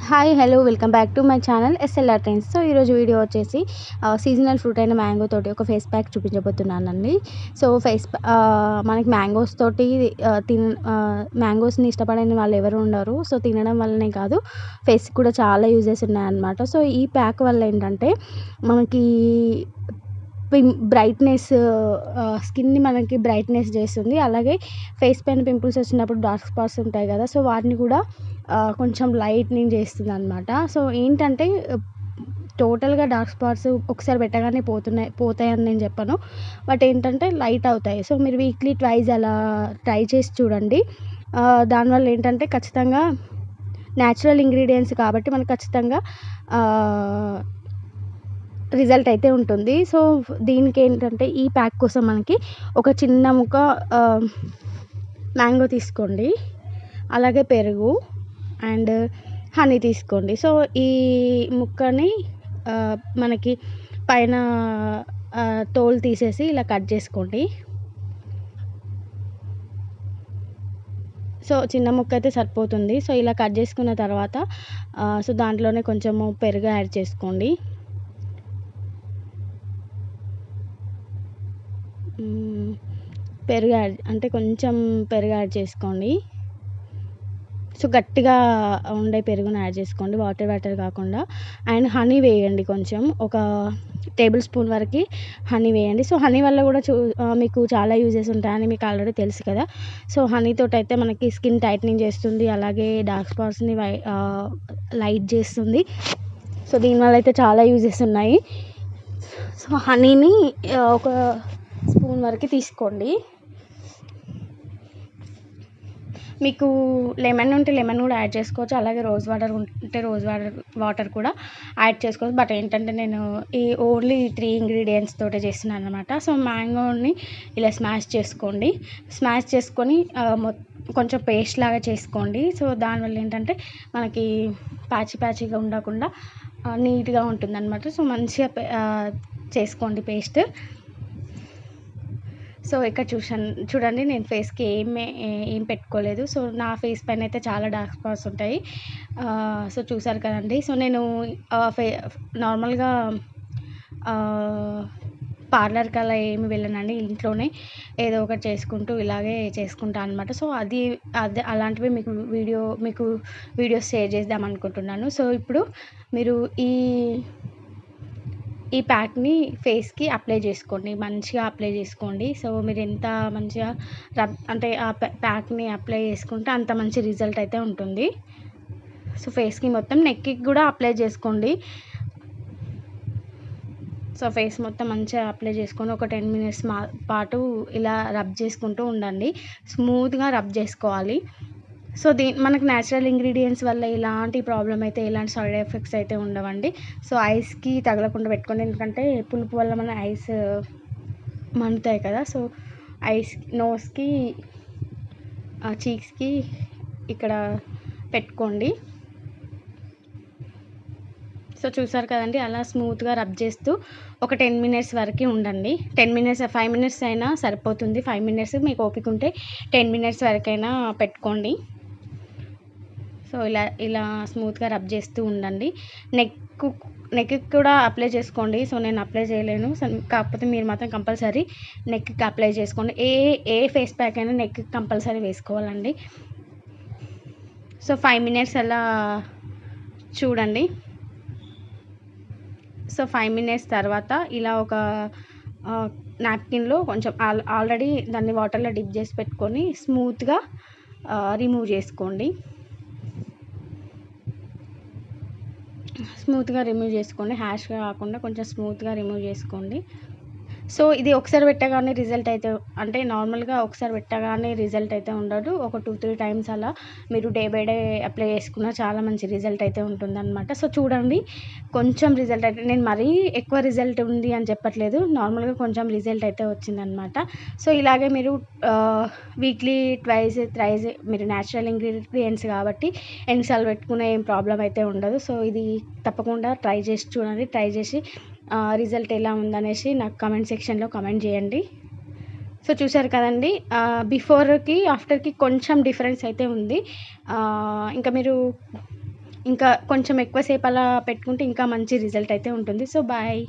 Hi hello welcome back to my channel SLR trends. So ఈరోజు video వచ్చేసి seasonal fruit అయిన mango తోటి ఒక ఫేస్ ప్యాక్ చూపించబోతున్నానండి. సో మనకి మ్యాంగోస్ తోటి మ్యాంగోస్ని ఇష్టపడని వాళ్ళు ఎవరు ఉండరు. సో తినడం వల్లనే కాదు, ఫేస్కి కూడా చాలా యూజెస్ ఉన్నాయన్నమాట. సో ఈ ప్యాక్ వల్ల ఏంటంటే మనకి బ్రైట్నెస్, స్కిన్ని మనకి బ్రైట్నెస్ చేస్తుంది. అలాగే ఫేస్ పైన పింపుల్స్ వచ్చినప్పుడు డార్క్ స్పాట్స్ ఉంటాయి కదా, సో వాటిని కూడా కొంచెం లైట్నింగ్ చేస్తుంది అనమాట. సో ఏంటంటే టోటల్గా డార్క్ స్పాట్స్ ఒకసారి పెట్టగానే పోతాయని నేను చెప్పను, బట్ ఏంటంటే లైట్ అవుతాయి. సో మీరు వీక్లీ ట్వైస్ అలా ట్రై చేసి చూడండి. దానివల్ల ఏంటంటే ఖచ్చితంగా న్యాచురల్ ఇంగ్రీడియంట్స్ కాబట్టి మనకు ఖచ్చితంగా రిజల్ట్ అయితే ఉంటుంది. సో దీనికి ఏంటంటే ఈ ప్యాక్ కోసం మనకి ఒక చిన్న ముక్క మ్యాంగో తీసుకోండి, అలాగే పెరుగు అండ్ హనీ తీసుకోండి. సో ఈ ముక్కని మనకి పైన తోలు తీసేసి ఇలా కట్ చేసుకోండి. సో చిన్న ముక్క అయితే సరిపోతుంది. సో ఇలా కట్ చేసుకున్న తర్వాత సో దాంట్లోనే కొంచెము పెరుగు యాడ్ చేసుకోండి. కొంచెం పెరుగు యాడ్ చేసుకోండి. సో గట్టిగా ఉండే పెరుగును యాడ్ చేసుకోండి, వాటర్ కాకుండా. అండ్ హనీ వేయండి, కొంచెం ఒక టేబుల్ స్పూన్ వరకు హనీ వేయండి. సో హనీ వల్ల కూడా మీకు చాలా యూజెస్ ఉంటాయని మీకు ఆల్రెడీ తెలుసు కదా. సో హనీతో అయితే మనకి స్కిన్ టైట్నింగ్ చేస్తుంది, అలాగే డార్క్ స్పాట్స్ని లైట్ చేస్తుంది. సో దీనివల్ల అయితే చాలా యూజెస్ ఉన్నాయి. సో హనీని ఒక స్పూన్ వరకు తీసుకోండి. మీకు లెమన్ ఉంటే లెమన్ కూడా యాడ్ చేసుకోవచ్చు, అలాగే రోజ్ వాటర్ ఉంటే వాటర్ కూడా యాడ్ చేసుకోవచ్చు. బట్ ఏంటంటే నేను ఈ ఓన్లీ 3 ఇంగ్రీడియంట్స్ తోటే చేస్తున్నాను అనమాట. సో మ్యాంగోని ఇలా స్మాష్ చేసుకొని కొంచెం పేస్ట్ లాగా చేసుకోండి. సో దానివల్ల ఏంటంటే మనకి ప్యాచీగా ఉండకుండా నీట్గా ఉంటుంది అనమాట. సో మంచిగా చేసుకోండి పేస్ట్. సో ఇక్కడ చూడండి, నేను ఫేస్కి ఏం పెట్టుకోలేదు. సో నా ఫేస్ పైన అయితే చాలా డార్క్ స్పాట్స్ ఉంటాయి. సో చూసారు కదండి. సో నేను నార్మల్గా పార్లర్కి అలా ఏమి వెళ్ళనండి, ఇంట్లోనే ఏదో ఒకటి చేసుకుంటూ ఇలాగే చేసుకుంటాను అనమాట. సో అలాంటివి మీకు వీడియోస్ షేర్ చేద్దాం అనుకుంటున్నాను. సో ఇప్పుడు మీరు ఈ ప్యాక్ని ఫేస్కి అప్లై చేసుకోండి, మంచిగా అప్లై చేసుకోండి. సో మీరు ఎంత మంచిగా ఆ ప్యాక్ని అప్లై చేసుకుంటే అంత మంచి రిజల్ట్ అయితే ఉంటుంది. సో ఫేస్కి మొత్తం, నెక్కి కూడా అప్లై చేసుకోండి. సో ఫేస్ మొత్తం మంచిగా అప్లై చేసుకొని ఒక 10 మినిట్స్ పాటు ఇలా రబ్ చేసుకుంటూ ఉండండి. స్మూత్గా రబ్ చేసుకోవాలి. సో మనకు న్యాచురల్ ఇంగ్రీడియంట్స్ వల్ల ఎలాంటి ప్రాబ్లం అయితే, ఎలాంటి సైడ్ ఎఫెక్ట్స్ అయితే ఉండవండి. సో ఐస్కి తగలకుండా పెట్టుకోండి, ఎందుకంటే పులుపు వల్ల మన ఐస్ మండుతాయి కదా. సో నోస్కి, చీక్స్కి ఇక్కడ పెట్టుకోండి. సో చూసారు కదండి, అలా స్మూత్గా రబ్ చేస్తూ ఒక 10 మినిట్స్ వరకు ఉండండి. 5 మినిట్స్ అయినా సరిపోతుంది. 5 మినిట్స్ మీకు ఓపిక ఉంటే 10 మినిట్స్ వరకైనా పెట్టుకోండి. సో ఇలా స్మూత్గా రబ్ చేస్తూ ఉండండి. నెక్కి కూడా అప్లై చేసుకోండి. సో నేను అప్లై చేయలేను, కాకపోతే మీరు మాత్రం కంపల్సరీ నెక్కి అప్లై చేసుకోండి. ఏ ఫేస్ ప్యాక్ అయినా నెక్కి కంపల్సరీ వేసుకోవాలండి. సో 5 మినిట్స్ అలా చూడండి. సో 5 మినిట్స్ తర్వాత ఇలా ఒక నాప్కిన్లో కొంచెం ఆల్రెడీ దాన్ని వాటర్లో డిప్ చేసి పెట్టుకొని స్మూత్గా రిమూవ్ చేసుకోండి. హ్యాష్గా కాకుండా కొంచెం స్మూత్గా రిమూవ్ చేసుకోండి. సో ఇది ఒకసారి పెట్టగానే రిజల్ట్ అయితే, అంటే నార్మల్గా ఒకసారి పెట్టగానే రిజల్ట్ అయితే ఉండదు. ఒక 2-3 టైమ్స్ అలా మీరు డే బై డే అప్లై చేసుకున్న చాలా మంచి రిజల్ట్ అయితే ఉంటుందన్నమాట. సో చూడండి, కొంచెం రిజల్ట్ అయితే, నేను మరీ ఎక్కువ రిజల్ట్ ఉంది అని చెప్పట్లేదు, నార్మల్గా కొంచెం రిజల్ట్ అయితే వచ్చిందనమాట. సో ఇలాగే మీరు వీక్లీ థ్రైస్ మీరు న్యాచురల్ ఇంగ్రీడియంట్స్ కాబట్టి ఎన్నిసార్లు పెట్టుకునే ఏం ప్రాబ్లం అయితే ఉండదు. సో ఇది తప్పకుండా ట్రై చేసి చూడండి. ట్రై చేసి రిజల్ట్ ఎలా ఉందనేసి నాకు కామెంట్ సెక్షన్లో కామెంట్ చేయండి. సో చూసారు కదండి, బిఫోర్కి ఆఫ్టర్కి కొంచెం డిఫరెన్స్ అయితే ఉంది. ఇంకా మీరు ఇంకా కొంచెం ఎక్కువ సేపు అలా పెట్టుకుంటే ఇంకా మంచి రిజల్ట్ అయితే ఉంటుంది. So bye.